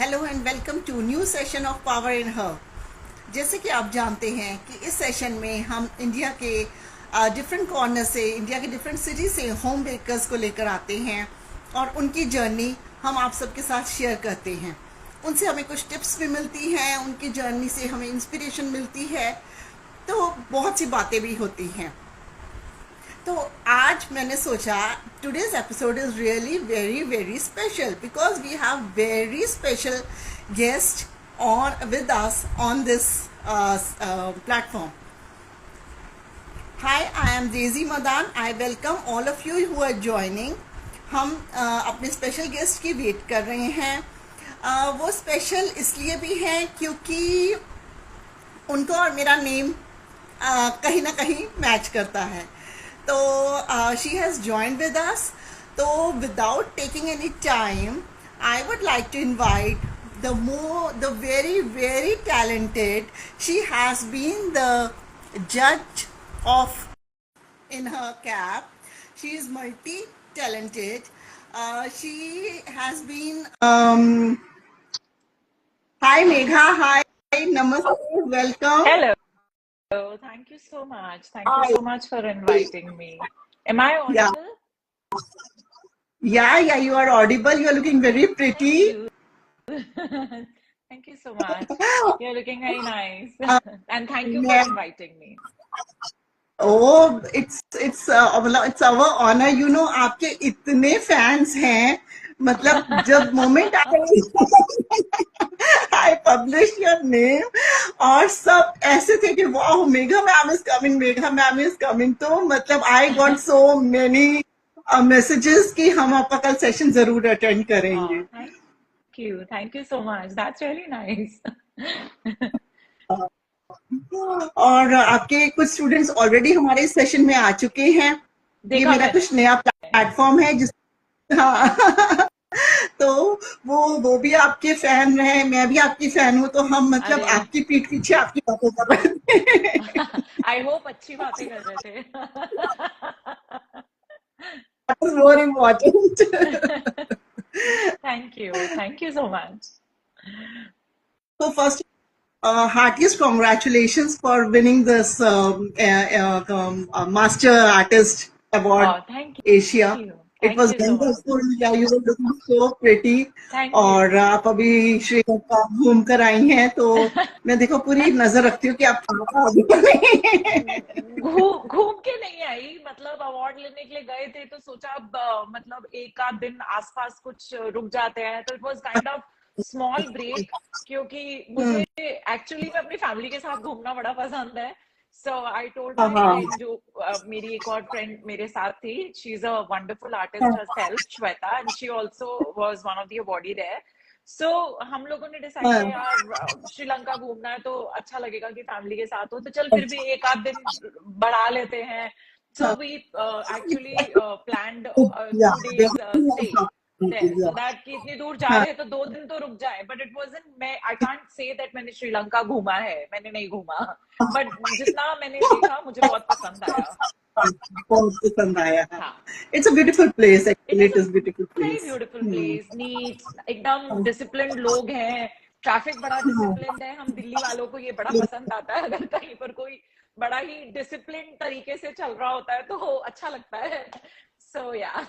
Hello and welcome to new session of power in her. जैसे कि आप जानते हैं कि इस सेशन में हम इंडिया के डिफरेंट कॉर्नर से, इंडिया के डिफरेंट सिटी से होम बेकर्स को लेकर आते हैं और उनकी जर्नी हम आप सबके साथ शेयर करते हैं। उनसे हमें कुछ टिप्स भी मिलती हैं, उनकी जर्नी से हमें इंस्पिरेशन मिलती है, तो बहुत सी बातें भी होती हैं। तो आज मैंने सोचा today's episode is really very very special because we have very special guest on with us on this platform. Hi, I am Daisy Madan. I welcome all of you who are joining. हम अपने special guest की wait कर रहे हैं। वो special इसलिए भी हैं क्योंकि उनको और मेरा नेम कहीं ना कहीं मैच करता है। तो she has joined with us. तो without taking any time I would like to invite the very talented. She has been the judge of in her cap. She is multi talented. She has been hi Megha. Hi, namaste, welcome. Hello. Thank you so much. Thank you Hi. so much for inviting me. Am I Yeah, audible? yeah, you are audible. You are looking very Thank pretty. you. Thank you so much. You're looking very nice. And thank you for मैं inviting me. Oh it's our honour. आपके इतने fans हैं, मतलब जब moment I I publish your name और सब ऐसे थे कि वाह, Megha ma'am is coming, Megha ma'am is coming. तो मतलब I got so many messages कि हम आपका कल सेशन जरूर अटेंड करेंगे। Oh, thank you. Thank you so much. That's really nice. और आपके कुछ स्टूडेंट्स ऑलरेडी हमारे सेशन में आ चुके हैं। ये देखा मेरा मैंने। कुछ नया प्लेटफॉर्म है जिस हाँ तो वो भी आपके फैन हैं, मैं भी आपकी फैन हूँ, तो हम मतलब अरे आपकी पीठ पीछे आपकी बातें कर रहे थे। आई होप अच्छी बातें कर रहे थे। That is more important. Thank you. Thank you so much. So first, heartiest congratulations for winning this Master Artist Award Oh, thank Asia. you. It Thank was you so much. wonderful. Yeah, you were looking so pretty. Thank और you. आप अभी श्रीलंका घूम कर आई हैं, तो मैं देखो पूरी नजर रखती हूँ कि आप कहाँ कहाँ घूम के नहीं आई, मतलब अवार्ड लेने के लिए गए थे तो सोचा अब मतलब एक आध दिन आसपास कुछ रुक जाते हैं, तो it was kind of small break. क्योंकि मुझे एक्चुअली में अपनी फैमिली के साथ घूमना बड़ा पसंद है। सो आई टोल्ड माय हाँ फ्रेंड, जो मेरी एक और फ्रेंड मेरे साथ थी, she is a wonderful artist herself, Shweta, and she also was one of the awardee there. So हम लोगों ने डिसाइड किया हाँ यार श्रीलंका घूमना है तो अच्छा लगेगा कि फैमिली के साथ हो, तो चल फिर भी एक आध दिन बढ़ा लेते हैं। सो हाँ वी एक्चुअली प्लान्ड या 2 days stay there, so या that कि इतनी दूर जा हाँ रहे हैं तो 2 दिन तो रुक जाए, बट इट वाजंट, मैं आई कांट से दैट मैंने श्रीलंका घूमा है, मैंने नहीं घूमा, बट जितना मैंने देखा मुझे बहुत पसंद आया। बहुत पसंद आया। हाँ, it's a beautiful place, it actually is it is beautiful very place. Beautiful place, neat, एकदम डिसिप्लिन्ड लोग हैं, ट्रैफिक बड़ा डिसिप्लिन्ड है। हम दिल्ली वालों को ये बड़ा पसंद आता है, अगर कहीं पर कोई बड़ा ही डिसिप्लिन तरीके से चल रहा होता है तो अच्छा लगता है। सो या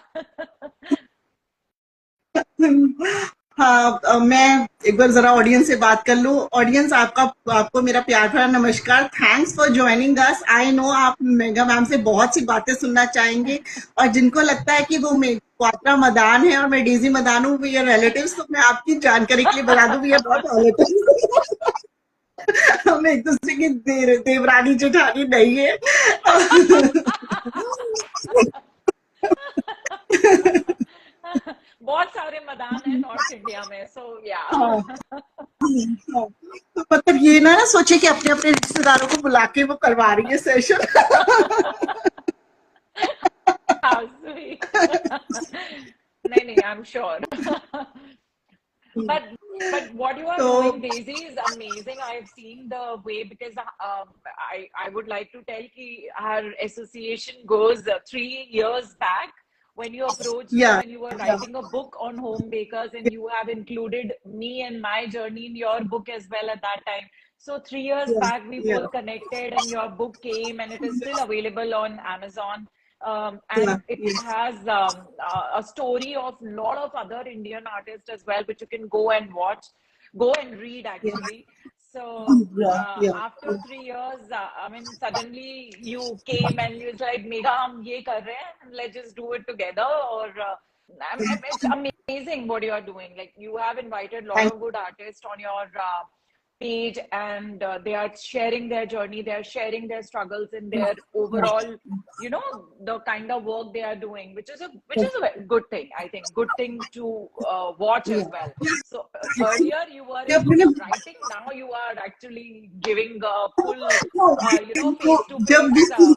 हाँ, मैं एक बार जरा ऑडियंस से बात कर लूं। ऑडियंस, आपको मेरा प्यार भरा नमस्कार। Thanks for joining us. I know आप मेगा मैम से बहुत सी बातें सुनना चाहेंगे, और जिनको लगता है कि वो क्वात्रा मदान है और मैं डेजी मदान हूँ, वी आर रिलेटिव्स, तो मैं आपकी जानकारी के लिए बता दूं, वी आर नॉट रिलेटिव्स। हम एक दूसरे की देवरानी जेठानी नहीं है। बहुत सारे मदान है नॉर्थ इंडिया में, सो या हाँ, हाँ। तो मतलब ये ना सोचे कि अपने अपने रिश्तेदारों को बुला के वो करवा रही है सेशन। How sweet. नहीं नहीं, I am sure. But what you are तो doing, Daisy, is amazing. I have seen the way, because I would like to tell कि our association goes 3 years back. when you approached me Yeah, when you were yeah, writing a book on home bakers, and you have included me and my journey in your book as well at that time. So 3 years yeah, back, we yeah, both connected, and your book came, and it is still available on Amazon. yeah, And it yeah. has a story of a lot of other Indian artists as well, which you can go and watch, go and read Yeah, actually. So yeah, yeah, after 3 years, I mean, suddenly you came and you was like, Megha, hum ye kar rahe hain, let's just do it together. Or it's amazing what you are doing. Like, you have invited a lot thank of good artists on your page, and they are sharing their journey, they are sharing their struggles and you. their Yeah, overall, the kind of work they are doing, which yeah, is a good thing. I think good thing to watch as yeah. well. So earlier you were जब into मैंने writing, now you are actually giving a full, इनको face to जब face.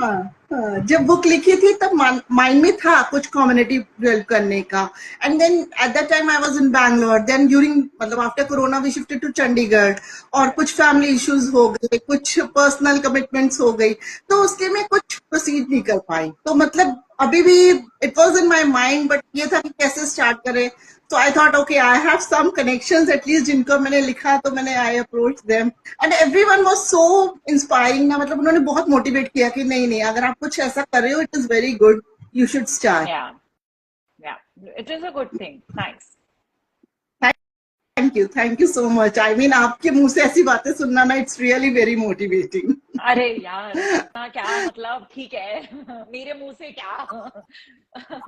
हाँ, हाँ, जब book लिखी थी तब माइंड में था कुछ कम्युनिटी डेवलप करने का and then at that time I was in Bangalore then during मतलब after corona we shifted to Chandigarh और कुछ फैमिली इश्यूज हो गए कुछ पर्सनल कमिटमेंट्स हो गई तो उसके में कुछ प्रोसीड नहीं कर पाई तो मतलब अभी भी it was in my mind but ये था कि कैसे स्टार्ट करें तो I thought okay I have some connections at least जिनको मैंने लिखा तो मैंने I approach them and everyone was so inspiring ना मतलब उन्होंने बहुत मोटिवेट किया कि नहीं नहीं अगर आप कुछ ऐसा कर रहे हो it is very good you should start Yeah, yeah, it is a good thing. Nice. Thank you so much I mean आपके मुंह से ऐसी बातें सुनना ना इट्स रियली वेरी मोटिवेटिंग अरे यार, इतना क्या मतलब, ठीक है। मेरे मुंह से क्या।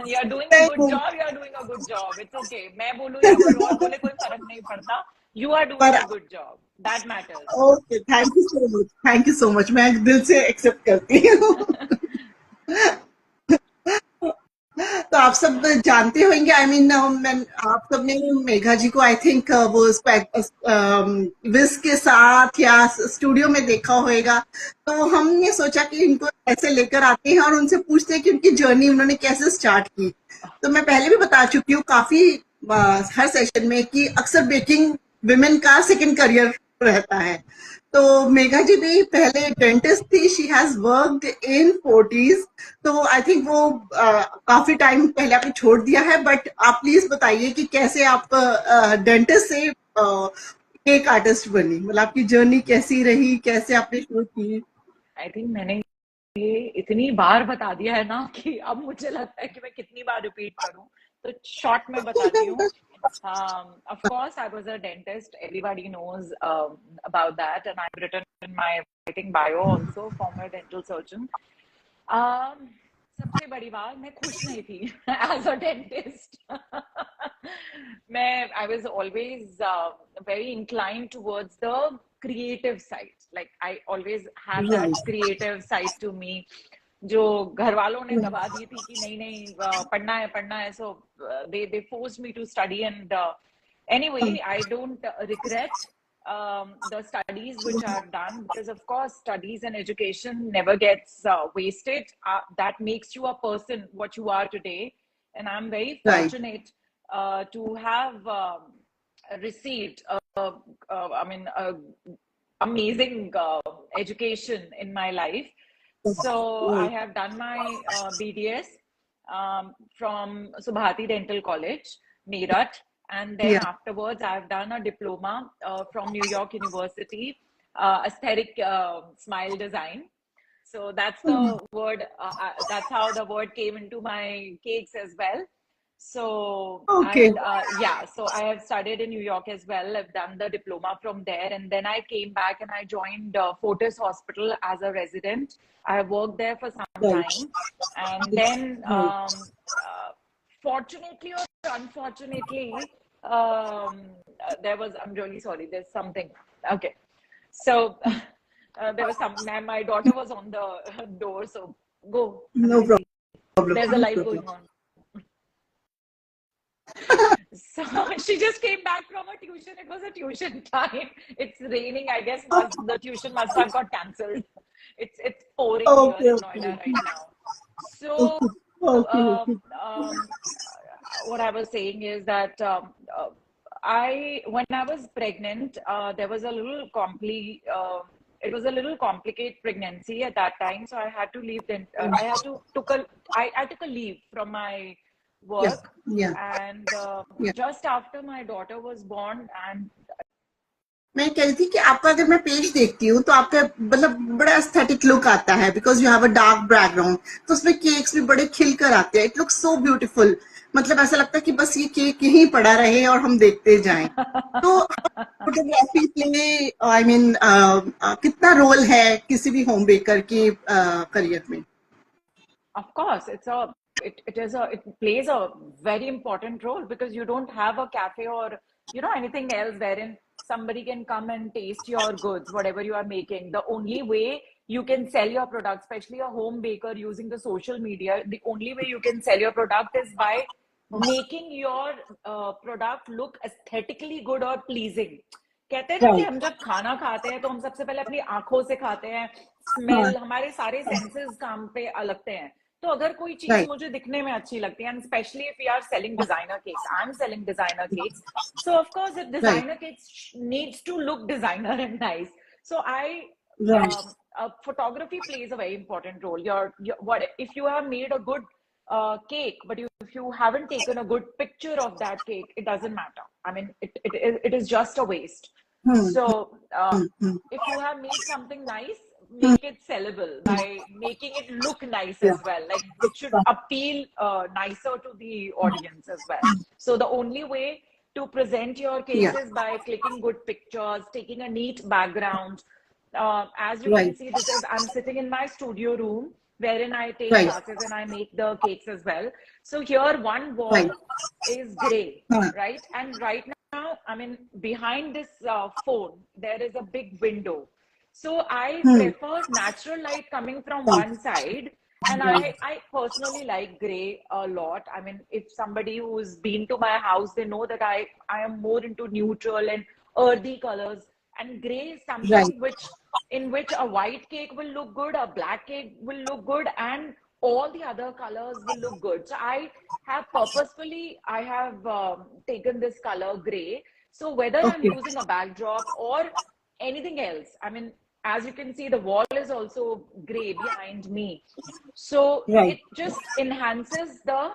You are doing a good job, you are doing a good job, it's okay. मैं बोलूं या कोई और बोले, कोई फर्क नहीं पड़ता। यू आर डूइंग पर अ good job, that matters. Okay thank you so much मैं दिल से एक्सेप्ट करती हूँ तो आप सब जानते होंगे आई मीन आप सबने मेघा जी को आई थिंक वो विस के साथ या स्टूडियो में देखा होगा तो हमने सोचा कि इनको ऐसे लेकर आते हैं और उनसे पूछते हैं कि उनकी जर्नी उन्होंने कैसे स्टार्ट की तो मैं पहले भी बता चुकी हूँ काफी हर सेशन में कि अक्सर बेकिंग विमेन का सेकंड करियर रहता है तो मेघा जी भी पहले डेंटिस्ट थी she has worked in 40s तो आई थिंक वो काफी टाइम पहले आपने छोड़ दिया है बट आप प्लीज बताइए कि कैसे आप डेंटिस्ट से केक आर्टिस्ट बनी मतलब आपकी जर्नी कैसी रही कैसे आपने शुरू की आई थिंक मैंने ये इतनी बार बता दिया है ना कि अब मुझे लगता है कि मैं कितनी बार रिपीट करूं। तो शॉर्ट में बताती हूँ। Of course, I was a dentist. Everybody knows about that, and I've written in my writing bio also, former dental surgeon. Um, सबसे बड़ी बात, मैं खुश नहीं थी as a dentist. I was always very inclined towards the creative side. Like, I always had that right creative side to me. जो घर वालों ने दबा दी थी कि नहीं नहीं पढ़ना है, so they forced me to study, and anyway, I don't regret the studies which are done, because of course studies and education never gets wasted. That makes you a person what you are today, and I'm very right fortunate to have received I mean amazing education in my life. So I have done my BDS from Subhati Dental College, Meerut, and then या afterwards I've done a diploma from New York University, aesthetic smile design. So that's the word. That's how the word came into my cakes as well. So okay and yeah, so I have studied in New York as well. I've done the diploma from there, and then I came back and I joined Fortis Hospital as a resident. I worked there for some right time, and then right fortunately or unfortunately, there was. I'm really sorry. There's something. Okay, so there was some. My daughter was on the door, so go. I'm no busy. Problem There's a no live going problem on. So she just came back from a tuition. It was a tuition time. It's raining. I guess the tuition must have got cancelled. It's pouring here okay in okay Noida right now. So okay okay uh, okay um, what I was saying is that when I was pregnant, there was a little it was a little complicated pregnancy at that time, so I had to leave. Then I had to I took a leave from my Yeah, work, yeah, and yeah. just after my daughter was born, and मैं कह रही थी कि आपका अगर मैं page देखती हूँ तो आपका मतलब बड़ा एस्थेटिक लुक आता है because you have a dark background, तो उसमें केक्स भी बड़े खिल कर आते हैं. It looks so beautiful. मतलब ऐसा लगता है कि बस ये केक यहीं पड़ा रहे और हम देखते जाएं. तो फोटोग्राफी प्ले आई मीन कितना रोल है किसी भी होम बेकर के करियर में? of course, it plays a very important role, because you don't have a cafe or anything else wherein somebody can come and taste your goods, whatever you are making. The only way you can sell your product, especially a home baker using the social media, the only way you can sell your product is by making your product look aesthetically good or pleasing. कहते हैं ना कि right. हम जब खाना खाते हैं तो हम सबसे पहले अपनी आंखों से खाते हैं, हाँ. स्मेल, हमारे सारे सेंसेस काम पे लगते हैं. तो अगर कोई चीज राइट. मुझे दिखने में अच्छी लगती है, and specially if you are selling designer cakes, I am selling designer cakes, so of course it right. Designer cakes needs to look designer and nice. So right. photography plays a very important role. What if you have made a good cake, but if you haven't taken a good picture of that cake, it doesn't matter. I mean, it is just a waste. So if you have made something nice, make it sellable by making it look nice या. as well. Like, it should appeal nicer to the audience as well. So the only way to present your या. cakes is by clicking good pictures, taking a neat background. As you can right. see, I'm sitting in my studio room wherein I take right. classes and I make the cakes as well. So here one wall right. is gray, हाँ. right? And right now, I mean, behind this phone, there is a big window. So I prefer natural light coming from one side. And I personally like gray a lot. I mean, if somebody who's been to my house, they know that I am more into neutral and earthy colors. And gray is something right. in which a white cake will look good, a black cake will look good, and all the other colors will look good. So I have taken this color gray. So whether I'm okay. using a backdrop or anything else, I mean, as you can see, the wall is also gray behind me. So right. it just enhances the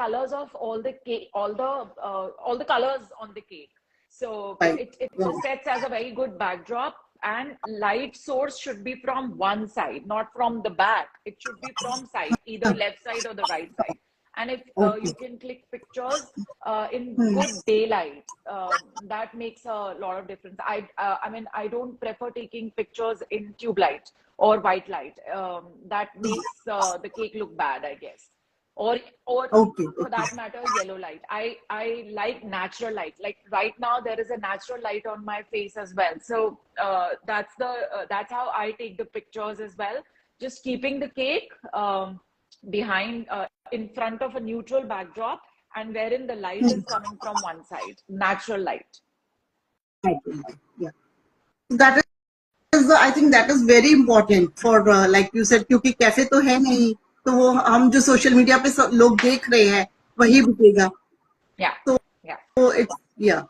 colors of all the cake, all the colors on the cake. So right. it sets as a very good backdrop, and light source should be from one side, not from the back. It should be from side, either left side or the right side. And if okay. you can click pictures in good daylight, that makes a lot of difference. I mean, I don't prefer taking pictures in tube light or white light. That makes the cake look bad, I guess. Or okay. for that matter, yellow light. I like natural light. Like right now, there is a natural light on my face as well. So that's how I take the pictures as well. Just keeping the cake behind in front of a neutral backdrop, and wherein the light is coming from one side, natural light. Yeah. That is, I think that is very important for like you said, क्योंकि cafe तो है नहीं, तो वो हम जो social media पे सब लोग देख रहे हैं वही बिकेगा. Yeah. तो Yeah. इट्स या.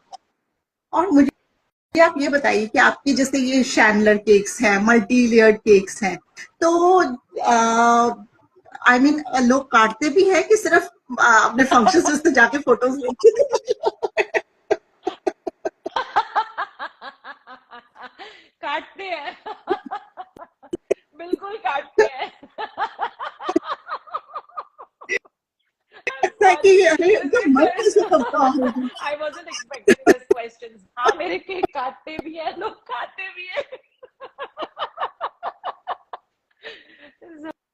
और मुझे आप ये बताइए कि आपकी जैसे ये शैंडलर केक्स हैं, मल्टी लेयर्ड केक्स हैं, तो आई मीन लोग काटते भी हैं कि सिर्फ अपने फंक्शंस में जाके फोटोज लेके? काटते हैं. बिल्कुल काटते हैं. ताकि अरे तो मैं कैसे करता हूँ? I wasn't expecting this question. हाँ, मेरे केक काटते भी हैं, लोग खाते भी हैं.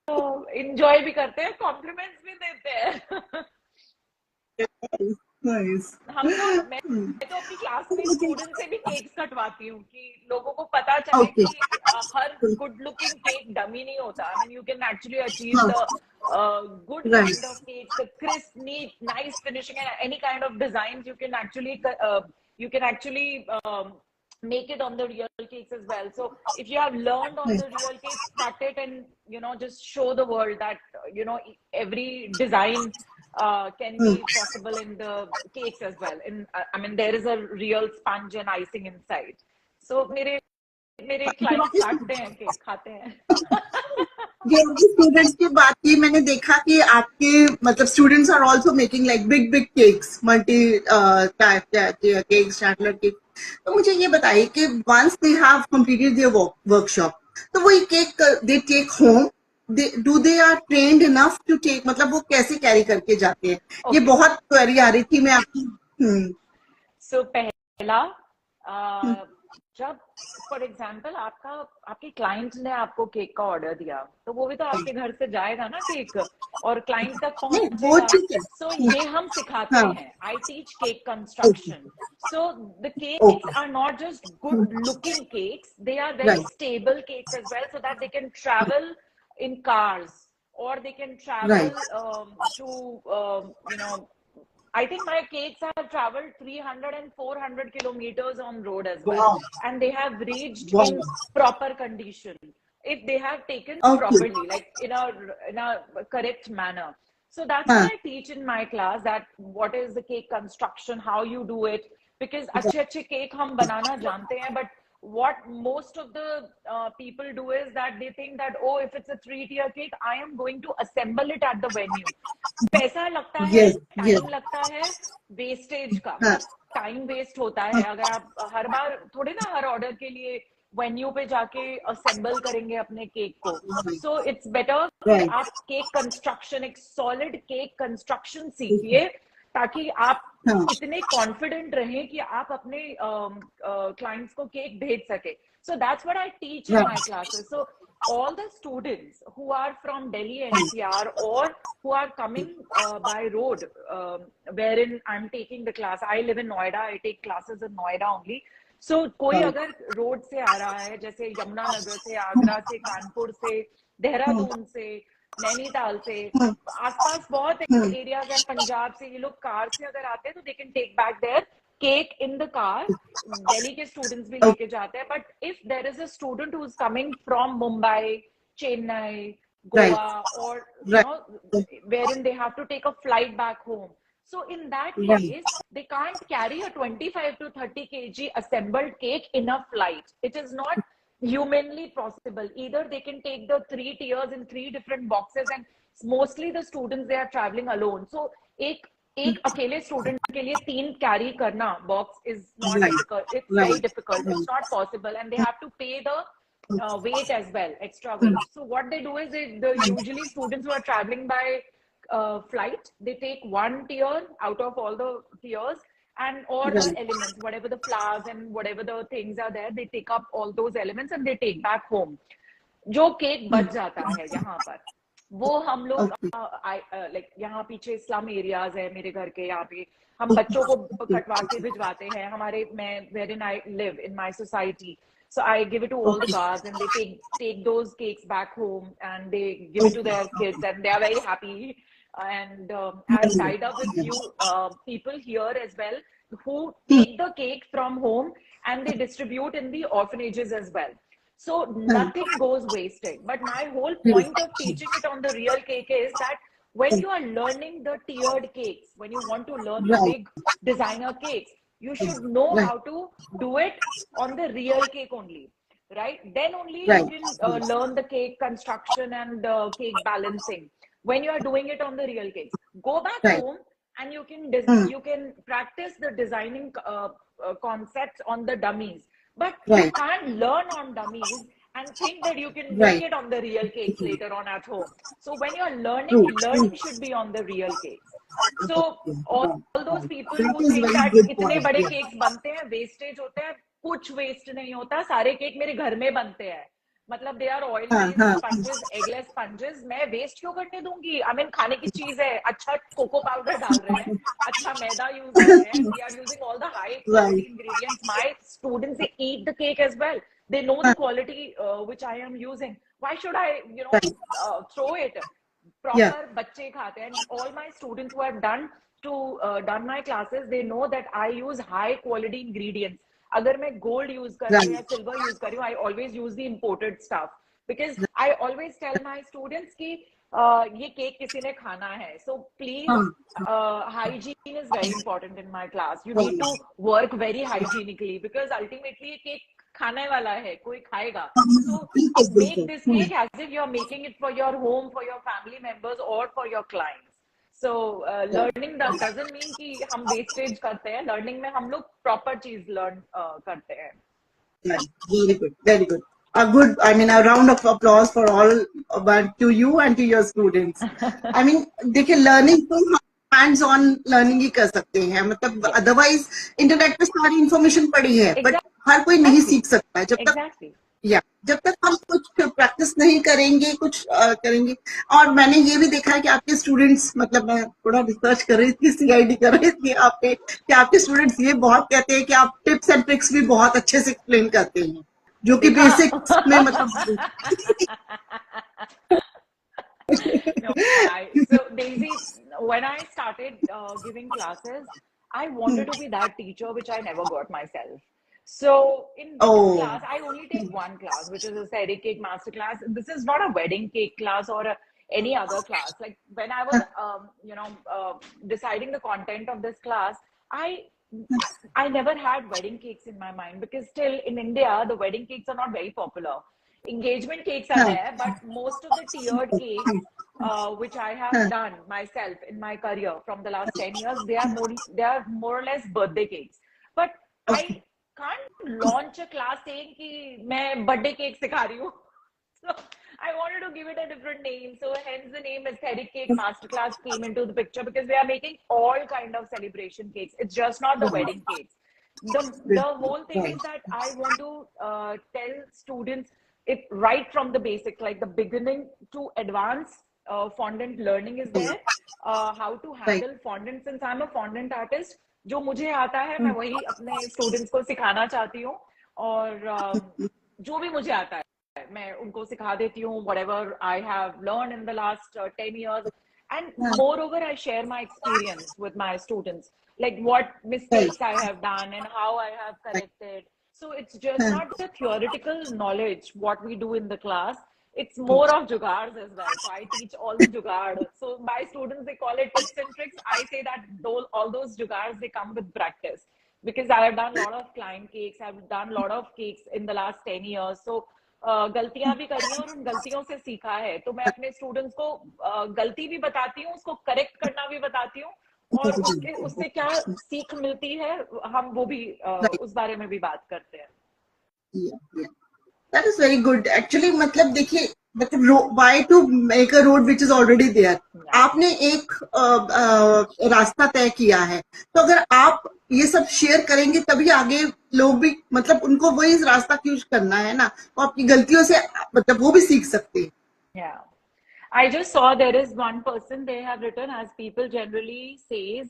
So enjoy भी करते हैं, compliments भी देते हैं. Nice. मैं तो अपनी क्लास में स्टूडेंट से भी केक्स कटवाती हूँ कि लोगों को पता चले Okay. कि her good looking cake dummy नहीं होता. I mean, you can actually achieve the good Right. kind of cakes, the crisp, neat, nice finishing, and any kind of designs you can actually make it on the real cakes as well. So if you have learned on the real cakes, cut it and just show the world that every design can be possible in the cakes as well. I mean, there is a real sponge and icing inside. So mere मेरे clients काटते हैं, cake खाते हैं। ये students की बात की, मैंने देखा कि आपके मतलब students are also making like big big cakes, multi type cakes, chocolate cake. तो मुझे ये बताइए कि once they have completed their workshop, तो वो cake they take home, they are trained enough to take, मतलब वो कैसे कैरी करके जाते हैं? ये ओके, बहुत क्वेरी आ रही थी, मैं आपकी। सो पहला, हम्म, जब फॉर एग्जाम्पल आपके क्लाइंट ने आपको केक का ऑर्डर दिया, तो वो भी तो आपके घर से जाएगा ना केक, और क्लाइंट तक नहीं वो पहुंचेगा। ठीक है। सो ये हम सिखाते हाँ, हैं, I teach cake okay, construction. So the cakes okay, are not just good looking cakes, they are very right, stable cakes as well, so that they can travel in cars, or they can travel right, to I think my cakes have traveled 300 and 400 kilometers on road as well, wow, and they have reached in wow, proper condition if they have taken okay, properly, like in a correct manner. So that's what हाँ, I teach in my class, that what is the cake construction, how you do it, because अच्छे अच्छे cake हम बनाना जानते हैं, but what most of the people do is that they think that, oh, if it's a 3-tier cake, I am going to assemble it at the venue. पैसा लगता है, yes, yes, time लगता है, wastage का हाँ, time waste होता है। हाँ, अगर आप हर बार थोड़े ना हर ऑर्डर के लिए वेन्यू पे जाके असेंबल करेंगे अपने केक को। सो इट्स बेटर कि राइट, आप केक कंस्ट्रक्शन, एक सॉलिड केक कंस्ट्रक्शन सीखिए, ताकि आप हाँ, इतने कॉन्फिडेंट रहें कि आप अपने क्लाइंट्स को केक भेज सके। So that's what I teach in my right, classes. So all the students who are from Delhi NCR, or who are coming by road, wherein I'm taking the class. I live in Noida, I take classes in Noida only. So कोई right, अगर road से आ रहा है, जैसे यमुनानगर से, आगरा से, कानपुर से, देहरादून से, नैनीताल से, आसपास बहुत एरियाज है, पंजाब से, ये लोग कार से अगर आते हैं तो they can take back their cake in the car. Delhi के स्टूडेंट्स भी लेके जाते हैं, but if there is a student who is coming from Mumbai, Chennai, right, Goa, or right, wherein they have to take a flight back home. So in that right, case, they can't carry a 25 to 30 kg assembled cake in a flight. It is not humanly possible. Either they can take the 3 tiers in 3 different boxes, and mostly the students, they are traveling alone. So एक एक अकेले student के लिए 3 carry करना box is not right, difficult, it's very right, difficult, it's not possible, and they have to pay the weight as well, extra weight. So what they do is, the usually students who are traveling by flight, they take 1 tier out of all the tiers, and all the right, elements, whatever the flowers and whatever the things are there, they take up all those elements and they take back home. जो cake बच जाता है यहाँ पर, वो हम लोग okay, like यहाँ पीछे स्लम एरियाज है मेरे घर के, यहाँ पे हम बच्चों को कटवा के भिजवाते हैं। हमारे, मैं where in I live in my society, so I give it to all the okay, cars, and they take those cakes back home, and they give it to their kids, and they are very happy. And I've tied up with few people here as well, who take the cake from home and they distribute in the orphanages as well. So nothing goes wasted. But my whole point of teaching it on the real cake is that when you are learning the tiered cakes, when you want to learn the big designer cakes, you should know how to do it on the real cake only, right? Then only you can learn the cake construction and cake balancing. When you are doing it on the real cakes, go back home and you can practice the designing concepts on the dummies, but you can't learn on dummies and think that you can make it on the real cakes later on at home. So when you are learning should be on the real cakes. So all those people who think that इतने बड़े cakes बनते हैं, wastage होते हैं, कुछ waste नहीं होता। सारे केक मेरे घर में बनते हैं, मतलब they are oil based sponges, eggless sponges. मैं वेस्ट क्यों करने दूंगी? आई मीन खाने की चीज है, अच्छा कोको पाउडर डाल रहे हैं, अच्छा मैदा यूज कर रहे हैं, we are using all the high quality ingredients. My students, they eat the cake as well, they know the quality which I am using. Why should I throw it? Proper बच्चे खाते हैं, and all my students who have done my classes, they know that I use high quality ingredients. अगर मैं gold use कर रही हूँ या silver use कर रही हूँ, I always use the imported stuff, because I always tell my students कि ये केक किसी ने खाना है, so please hygiene is very important in my class. You need to work very hygienically, because ultimately cake खाने वाला है, कोई खाएगा. So बिल्कुल make बिल्कुल. this cake as if you're making it for your home, for your family members or for your clients. So learning doesn't mean कि हम wastage करते हैं. Learning में हम लोग proper चीज learn करते हैं. Right. Very good, very good. A good, I mean, a round of applause for all, but to you and to your students. I mean, देखिए learning तो हम hands on learning ही कर सकते हैं, मतलब Yes. otherwise इंटरनेट पे सारी information पड़ी है, but Exactly. हर कोई नहीं सीख सकता है जब तक, Exactly. या जब तक हम कुछ प्रैक्टिस नहीं करेंगे, कुछ करेंगे. और मैंने ये भी देखा है कि आपके स्टूडेंट्स, मतलब मैं थोड़ा रिसर्च कर रही थी, सीआईडी कर रही थी आप पे, कि आपके स्टूडेंट्स ये बहुत कहते हैं कि आप टिप्स एंड ट्रिक्स भी बहुत अच्छे से एक्सप्लेन करते हैं, जो कि बेसिक्स में मतलब. No, so Daisy, when I started giving classes, I wanted to be that teacher which I never got myself. So in this Oh. class, I only take one class, which is a Sari Cake Master class. This is not a wedding cake class or any other class. Like when I was, deciding the content of this class, I never had wedding cakes in my mind, because still in India, the wedding cakes are not very popular. Engagement cakes are there, but most of the tiered cakes, which I have done myself in my career from the last 10 years, they are more or less birthday cakes. But I can't launch a class saying कि मैं birthday cake सिखा रही हूँ. So I wanted to give it a different name. So hence the name Aesthetic Cake Masterclass came into the picture, because we are making all kind of celebration cakes. It's just not the wedding cakes. The whole thing is that I want to tell students it right from the basics, like the beginning to advanced fondant learning is there. How to handle fondant, since I'm a fondant artist, जो मुझे आता है मैं वही अपने students को सिखाना चाहती हूँ, और जो भी मुझे आता है मैं उनको सिखा देती हूँ, whatever I have learned in the last 10 years. And moreover, I share my experience with my students, like what mistakes I have done and how I have corrected. So it's just not the theoretical knowledge what we do in the class. It's more of jugaads as well. So I teach all the jugaad. So my students, they call it tips and tricks. I say that all those jugaads, they come with practice, because I have done a lot of client cakes. I've done a lot of cakes in the last 10 years. So गलतियां भी करी हैं और उन गलतियों से सीखा है, तो मैं अपने स्टूडेंट्स को गलती भी बताती हूँ, उसको करेक्ट करना भी बताती हूँ, और उससे क्या सीख मिलती है हम वो भी उस बारे में भी बात करते हैं. That is very good. Actually, मतलब देखिए, मतलब why to make a road which is already there? आपने एक रास्ता तय किया है, तो अगर आप ये सब शेयर करेंगे तभी आगे लोग भी, मतलब उनको वही रास्ता चूज करना है ना, तो आपकी गलतियों से मतलब वो भी सीख सकते हैं. Yeah. I just saw there is one person, they have written, as people generally says,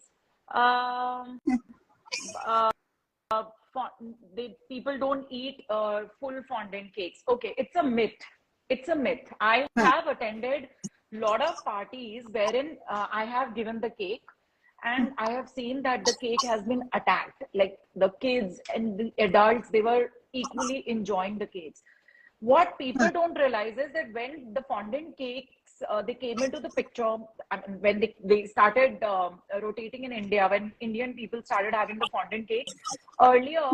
people don't eat full fondant cakes. Okay, it's a myth. It's a myth. I have attended a lot of parties wherein I have given the cake, and I have seen that the cake has been attacked. Like the kids and the adults, they were equally enjoying the cakes. What people don't realize is that when the fondant cakes they came into the picture, I mean, when they started rotating in India, when Indian people started having the fondant cakes, earlier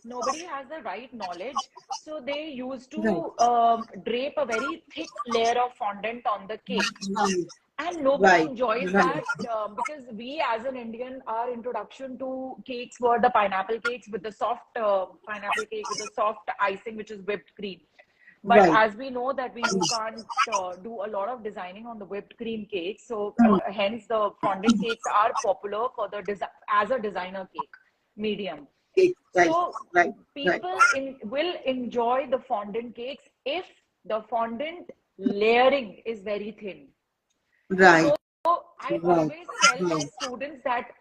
nobody has the right knowledge, so they used to drape a very thick layer of fondant on the cake. And nobody enjoys that, because we as an Indian, our introduction to cakes were the pineapple cakes with the soft pineapple cake with the soft icing, which is whipped cream. But as we know that we can't do a lot of designing on the whipped cream cakes, so hence the fondant cakes are popular for the as a designer cake medium. So people will enjoy the fondant cakes if the fondant layering is very thin. So I always tell my students that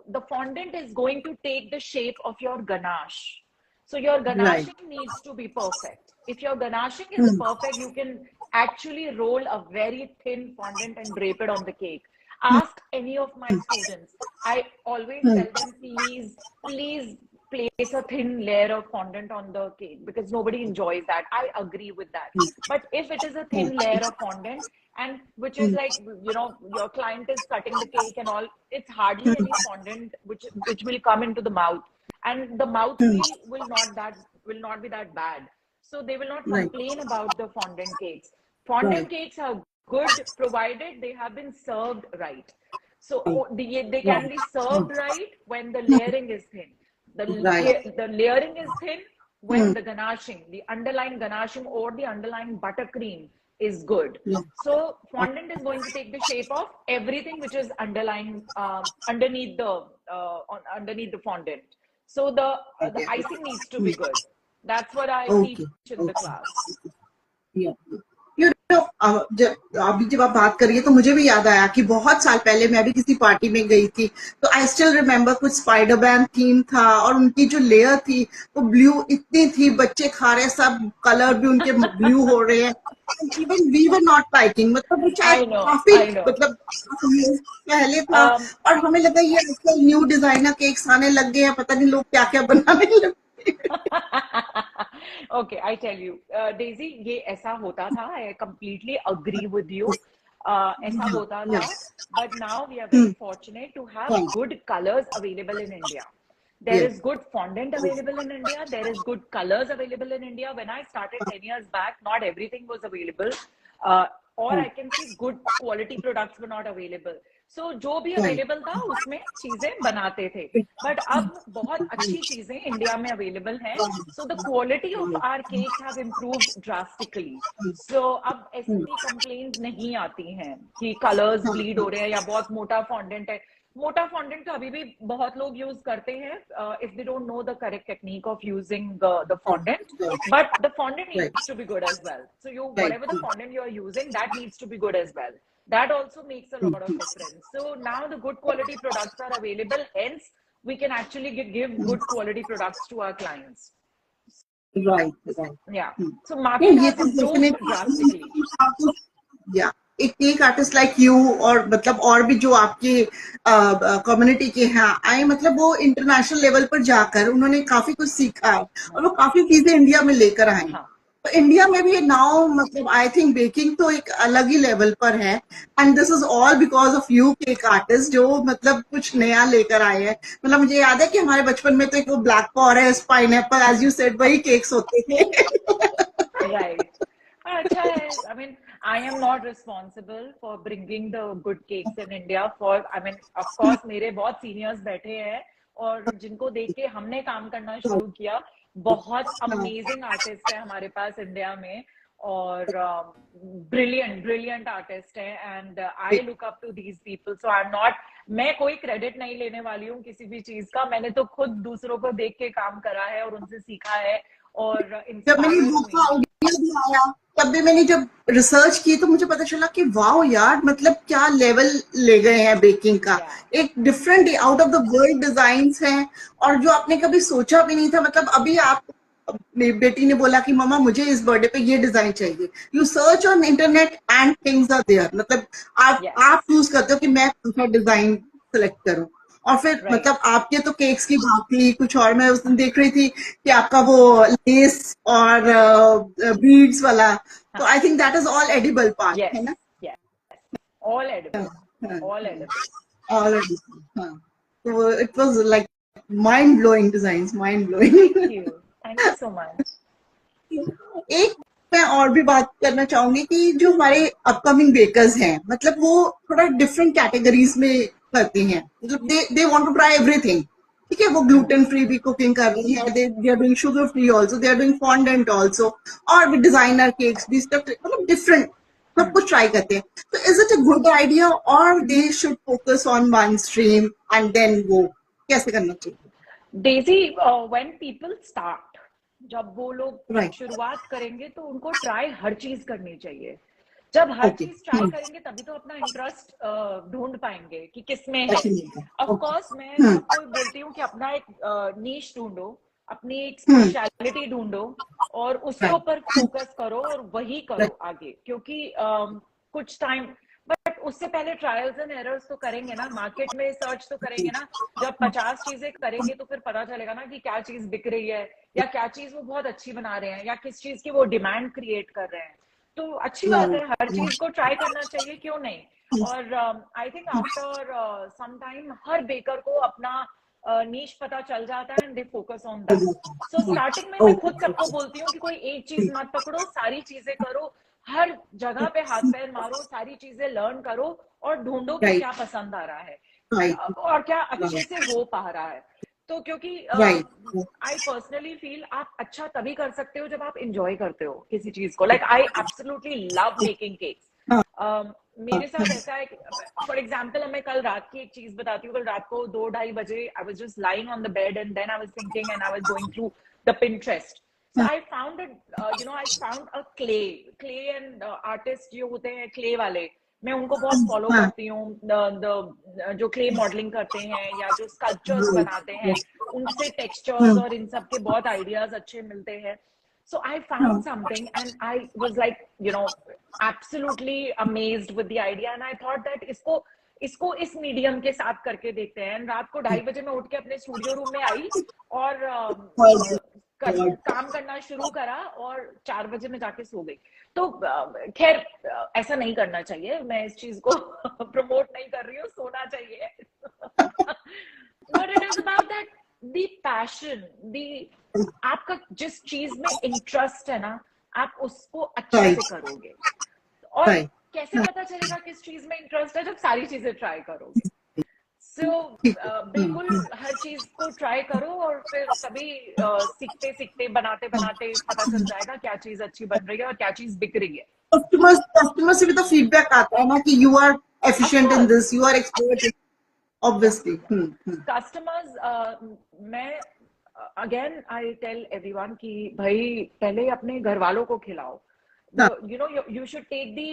the fondant is going to take the shape of your ganache. So your ganaching needs to be perfect. If your ganaching is perfect, you can actually roll a very thin fondant and drape it on the cake. Ask any of my students. I always tell them, please place a thin layer of fondant on the cake, because nobody enjoys that. I agree with that. But if it is a thin layer of fondant, and which is like, your client is cutting the cake and all, it's hardly any fondant which will come into the mouth. And the mouth will not will not be that bad. So they will not Right. complain about the fondant cakes. Fondant Right. cakes are good provided they have been served right. So they can Right. be served right when the layering is thin. Right. The layering is thin Hmm. when the ganashing, the underlying ganashing or the underlying buttercream is good. Yeah. So fondant is going to take the shape of everything which is underlying underneath the fondant. So the Okay. icing needs to Hmm. be good. That's what I teach Okay. in the Okay. class. Yeah. You know, अभी जब आप बात करिए तो मुझे भी याद आया कि बहुत साल पहले मैं भी किसी पार्टी में गई थी, तो आई स्टिल रिमेम्बर कुछ स्पाइडरमैन थीम था और उनकी जो लेयर थी वो ब्लू इतनी थी, बच्चे खा रहे, सब कलर भी उनके ब्लू हो रहे हैं, even we were not liking, मतलब वो शायद काफी I know. मतलब पहले था, Um, और हमें लगा ये आजकल न्यू डिजाइनर केक्स आने लग गए हैं, पता नहीं लोग क्या क्या बनाने लगे। Okay, I tell you, Daisy, ये ऐसा होता था. I completely agree with you. ऐसा होता था, but now we are very fortunate to have good colors available in India. There is good fondant available in India. There is good colors available in India. When I started 10 years back, not everything was available. Or I can see good quality products were not available. So जो भी available था उसमें चीजें बनाते थे. But अब बहुत अच्छी चीजें इंडिया में available हैं. So the quality of our cakes have improved drastically. So अब ऐसी complaints नहीं आती हैं कि colors bleed हो रहे हैं या बहुत मोटा fondant है. मोटा fondant तो अभी भी बहुत लोग use करते हैं if they don't know the correct technique of using the fondant. But the fondant needs to be good as well. So whatever the fondant you are using, that needs to be good as well. That also makes a lot of difference. So now the good quality products are available. Hence, we can actually give good quality products to our clients. Right, right. Yeah. So market ये has तो improved drastically. या एक cake artist like you और मतलब और भी जो आपके कम्युनिटी के हैं आए, मतलब वो इंटरनेशनल लेवल पर जाकर उन्होंने काफी कुछ सीखा है और वो काफी चीजें इंडिया में लेकर आए। हाँ. तो इंडिया में भी नाउ मतलब आई थिंक बेकिंग तो एक अलग ही लेवल पर है, and this is all because of you cake artist जो मतलब कुछ नया लेकर आए हैं। मतलब मुझे याद है कि हमारे बचपन में तो एक वो black forest, pineapple, as you said, वही केक्स होते थे। Right. अच्छा है. I mean, I am not responsible for bringing the good cakes in India. I mean, of course, मेरे बहुत seniors बैठे हैं और जिनको देख के हमने काम करना शुरू किया. बहुत amazing artist है हमारे पास इंडिया में और brilliant artist है and I look up to these people. So I'm not, मैं कोई क्रेडिट नहीं लेने वाली हूँ किसी भी चीज का. मैंने तो खुद दूसरों को देख के काम करा है और उनसे सीखा है और जब मैंने इंस्पायर्ड बुक हुई का हूँ. ऑडियो भी आया तब भी मैंने जब रिसर्च की तो मुझे पता चला कि वाओ यार, मतलब क्या लेवल ले गए हैं बेकिंग का। Yeah. एक different out of the world designs हैं और जो आपने कभी सोचा भी नहीं था। मतलब अभी आप, मेरी बेटी ने बोला कि मम्मा मुझे इस बर्थडे पे ये डिजाइन चाहिए, you search on internet and things are there. मतलब Yes. आप चूज करते हो कि मैं कौन सा डिजाइन सेलेक्ट करूं, और फिर Right. मतलब आपके तो केक्स की बात थी कुछ और। मैं उस दिन देख रही थी कि आपका वो लेस और बीड्स वाला, तो I think that is all edible part Yes. है ना? Yes. All edible. हाँ, All हाँ, edible. all edible, हाँ। तो it was like mind blowing designs, mind Thank blowing. you. Thank you so much. एक मैं और भी बात करना चाहूंगी कि जो हमारे अपकमिंग बेकर्स हैं, मतलब वो थोड़ा डिफरेंट कैटेगरीज में करते हैं। मतलब they want to try everything. ठीक है, वो ग्लूटेन फ्री भी कुकिंग कर रही है, they are doing sugar free also, they are doing fondant also, और भी डिजाइनर केक्स भी, सब मतलब डिफरेंट सब कुछ ट्राई करते हैं। तो is it a good idea और they should focus on one stream and then वो कैसे करना चाहिए? Daisy, when people start, जब वो लोग राइट, शुरुआत करेंगे तो उनको ट्राई हर चीज करनी चाहिए. जब हर ओके, चीज ट्राई करेंगे तभी तो अपना इंटरेस्ट ढूंढ पाएंगे कि किसमें है. ऑफ कोर्स मैं सबको बोलती हूँ कि अपना एक नीश ढूंढो, अपनी एक स्पेशलिटी ढूंढो और उसके राइट, ऊपर फोकस करो और वही करो राइट, आगे. क्योंकि कुछ टाइम, बट उससे पहले ट्रायल्स एंड एरर्स तो करेंगे ना, मार्केट में सर्च तो करेंगे ना. जब 50 चीजें करेंगे तो फिर पता चलेगा ना कि क्या चीज बिक रही है या क्या चीज वो बहुत अच्छी बना रहे हैं या किस चीज की वो डिमांड क्रिएट कर रहे हैं. तो अच्छी बात है, हर चीज को ट्राई करना चाहिए, क्यों नहीं. और I think after some time हर बेकर को अपना नीश पता चल जाता है and they focus on that. So starting में मैं खुद सबको बोलती हूँ कि कोई एक चीज मत पकड़ो, सारी चीजें करो, हर जगह पे हाथ पैर मारो, सारी चीजें लर्न करो और ढूंढो कि क्या पसंद आ रहा है और क्या अच्छे से हो पा रहा है. तो क्योंकि आई पर्सनली फील आप अच्छा तभी कर सकते हो जब आप इंजॉय करते हो किसी चीज को. Like I absolutely love making cakes. मेरे साथ ऐसा है, फॉर एग्जाम्पल मैं कल रात की एक चीज बताती हूँ. कल रात को 2-2:30 बजे I was just lying on the bed and then I was thinking and I was going through the Pinterest. So I found I found a clay and artist जो होते हैं clay वाले, मैं उनको बहुत फॉलो करती हूँ. जो क्ले मॉडलिंग करते हैं या जो स्कल्पचर्स बनाते हैं, उनसे टेक्सचर्स और इन सब के बहुत आइडियाज अच्छे मिलते हैं. So I found something and I was like, absolutely amazed with the idea and I thought that इसको इस मीडियम के साथ करके देखते हैं. And रात को 2:30 बजे मैं उठ के अपने स्टूडियो रूम में आई और काम करना शुरू करा और 4 बजे मैं जाके सो गई. तो खैर ऐसा नहीं करना चाहिए, मैं इस चीज को प्रमोट नहीं कर रही हूँ, सोना चाहिए. But it is about that the passion, आपका जिस चीज में इंटरेस्ट है ना, आप उसको अच्छे से करोगे. और कैसे पता चलेगा किस चीज में इंटरेस्ट है? जब सारी चीजें ट्राई करोगे. बिल्कुल हर चीज को ट्राई करो और फिर कभी सीखते सीखते बनाते बनाते पता चल जाएगा क्या चीज अच्छी बन रही है और क्या चीज बिक रही है. कस्टमर से भी तो फीडबैक आता है ना कि you are efficient in this, you are expert obviously. Customers, मैं अगेन आई टेल एवरीवन कि भाई पहले अपने घर वालों को खिलाओ. You should take the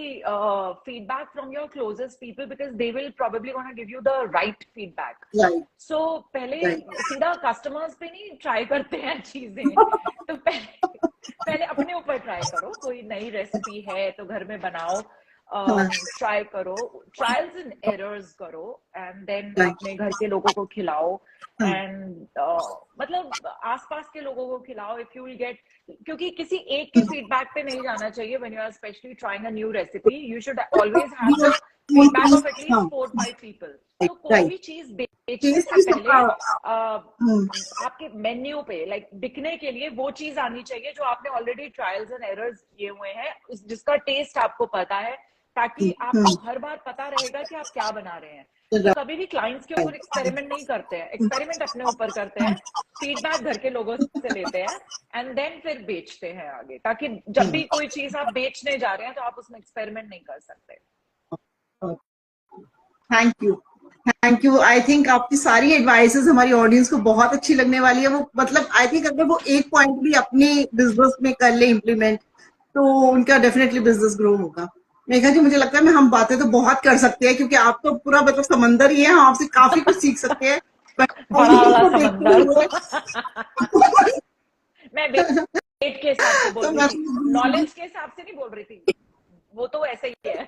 feedback from your closest people because they will probably gonna give you the right feedback. Right. So पहले सीधा customers पे नहीं try करते हैं चीजें. तो पहले अपने ऊपर ट्राई करो. कोई नई रेसिपी है तो घर में बनाओ, ट्राई करो, ट्रायल्स एंड एरर्स करो एंड देन अपने घर के लोगों को खिलाओ एंड मतलब आसपास के लोगों को खिलाओ. इफ यू विल गेट, क्योंकि किसी एक के फीडबैक पे नहीं जाना चाहिए. When you are specially trying a new recipe, you should always have the feedback of at least 4-5 people. तो कोई भी चीज बेचने से पहले आपके मेन्यू पे लाइक दिखने के लिए वो चीज आनी चाहिए जो आपने ऑलरेडी ट्रायल्स एंड एरर्स किए हुए हैं, जिसका टेस्ट आपको पता है, ताकि आपको हर बार पता रहेगा कि आप क्या बना रहे हैं. तो कभी भी क्लाइंट्स के ऊपर एक्सपेरिमेंट नहीं करते हैं. एक्सपेरिमेंट अपने ऊपर करते हैं, फीडबैक घर के लोगों से लेते हैं एंड देन फिर बेचते हैं आगे, ताकि जब भी कोई चीज आप बेचने जा रहे हैं तो आप उसमें एक्सपेरिमेंट नहीं कर सकते. Thank you. आई थिंक आपकी सारी एडवाइसेस हमारी ऑडियंस को बहुत अच्छी लगने वाली है. वो मतलब आई थिंक अगर वो एक पॉइंट भी अपने बिजनेस में कर ले इम्प्लीमेंट, तो उनका डेफिनेटली बिजनेस ग्रो होगा. मेघा जी, मुझे लगता है हम बातें तो बहुत कर सकते हैं क्योंकि आप तो पूरा मतलब समंदर ही है. हम आपसे काफी कुछ सीख सकते हैं. मैं वेट के हिसाब से बोल रही थी, नॉलेज के हिसाब से नहीं बोल रही थी. वो तो ऐसे ही है.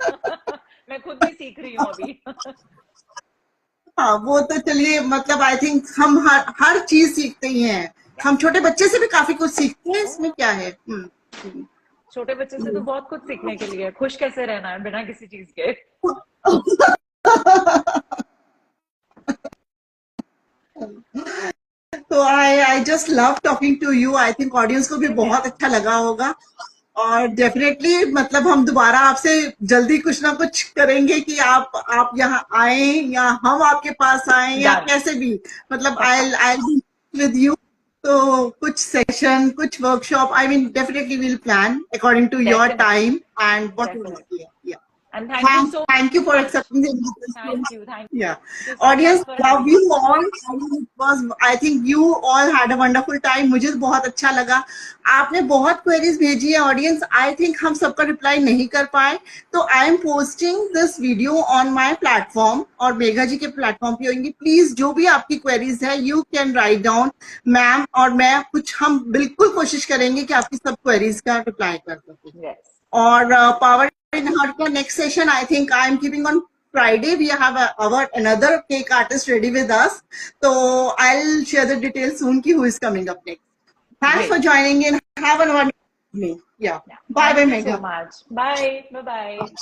मैं खुद भी सीख रही हूँ अभी. हाँ, वो तो चलिए, मतलब आई थिंक हम हर चीज सीखते ही हैं. हम छोटे बच्चे से भी काफी कुछ सीखते हैं. इसमें क्या है, छोटे बच्चे से तो बहुत कुछ सीखने के लिए. खुश कैसे रहना है बिना किसी चीज के. तो I just love talking to you. I think audience को भी बहुत अच्छा लगा होगा और डेफिनेटली मतलब हम दोबारा आपसे जल्दी कुछ ना कुछ करेंगे कि आप यहाँ आए या हम आपके पास आए या कैसे भी, मतलब आई बी विद यू. तो कुछ सेशन, कुछ workshop, I mean definitely will plan according to your time and what you want. And thank you for accepting the invitation. Thank you. Yeah. Audience, love you all. I think you all had a wonderful time. मुझे बहुत अच्छा लगा. आपने बहुत queries भेजी है audience. I think हम सबका रिप्लाई नहीं कर पाए, तो I am posting this video on my platform और मेघा जी के प्लेटफॉर्म पे होंगी. प्लीज जो भी आपकी क्वेरीज है you can write down ma'am, और मैं हम बिल्कुल कोशिश करेंगे कि आपकी सब क्वेरीज का रिप्लाई कर सकें. और power in our next session, I think I am keeping on Friday. We have another cake artist ready with us. So I'll share the details soon ki who is coming up next. Thanks for joining in. Have a wonderful evening. Yeah. Bye bye, Megha. Thank you so much. Bye. Bye bye.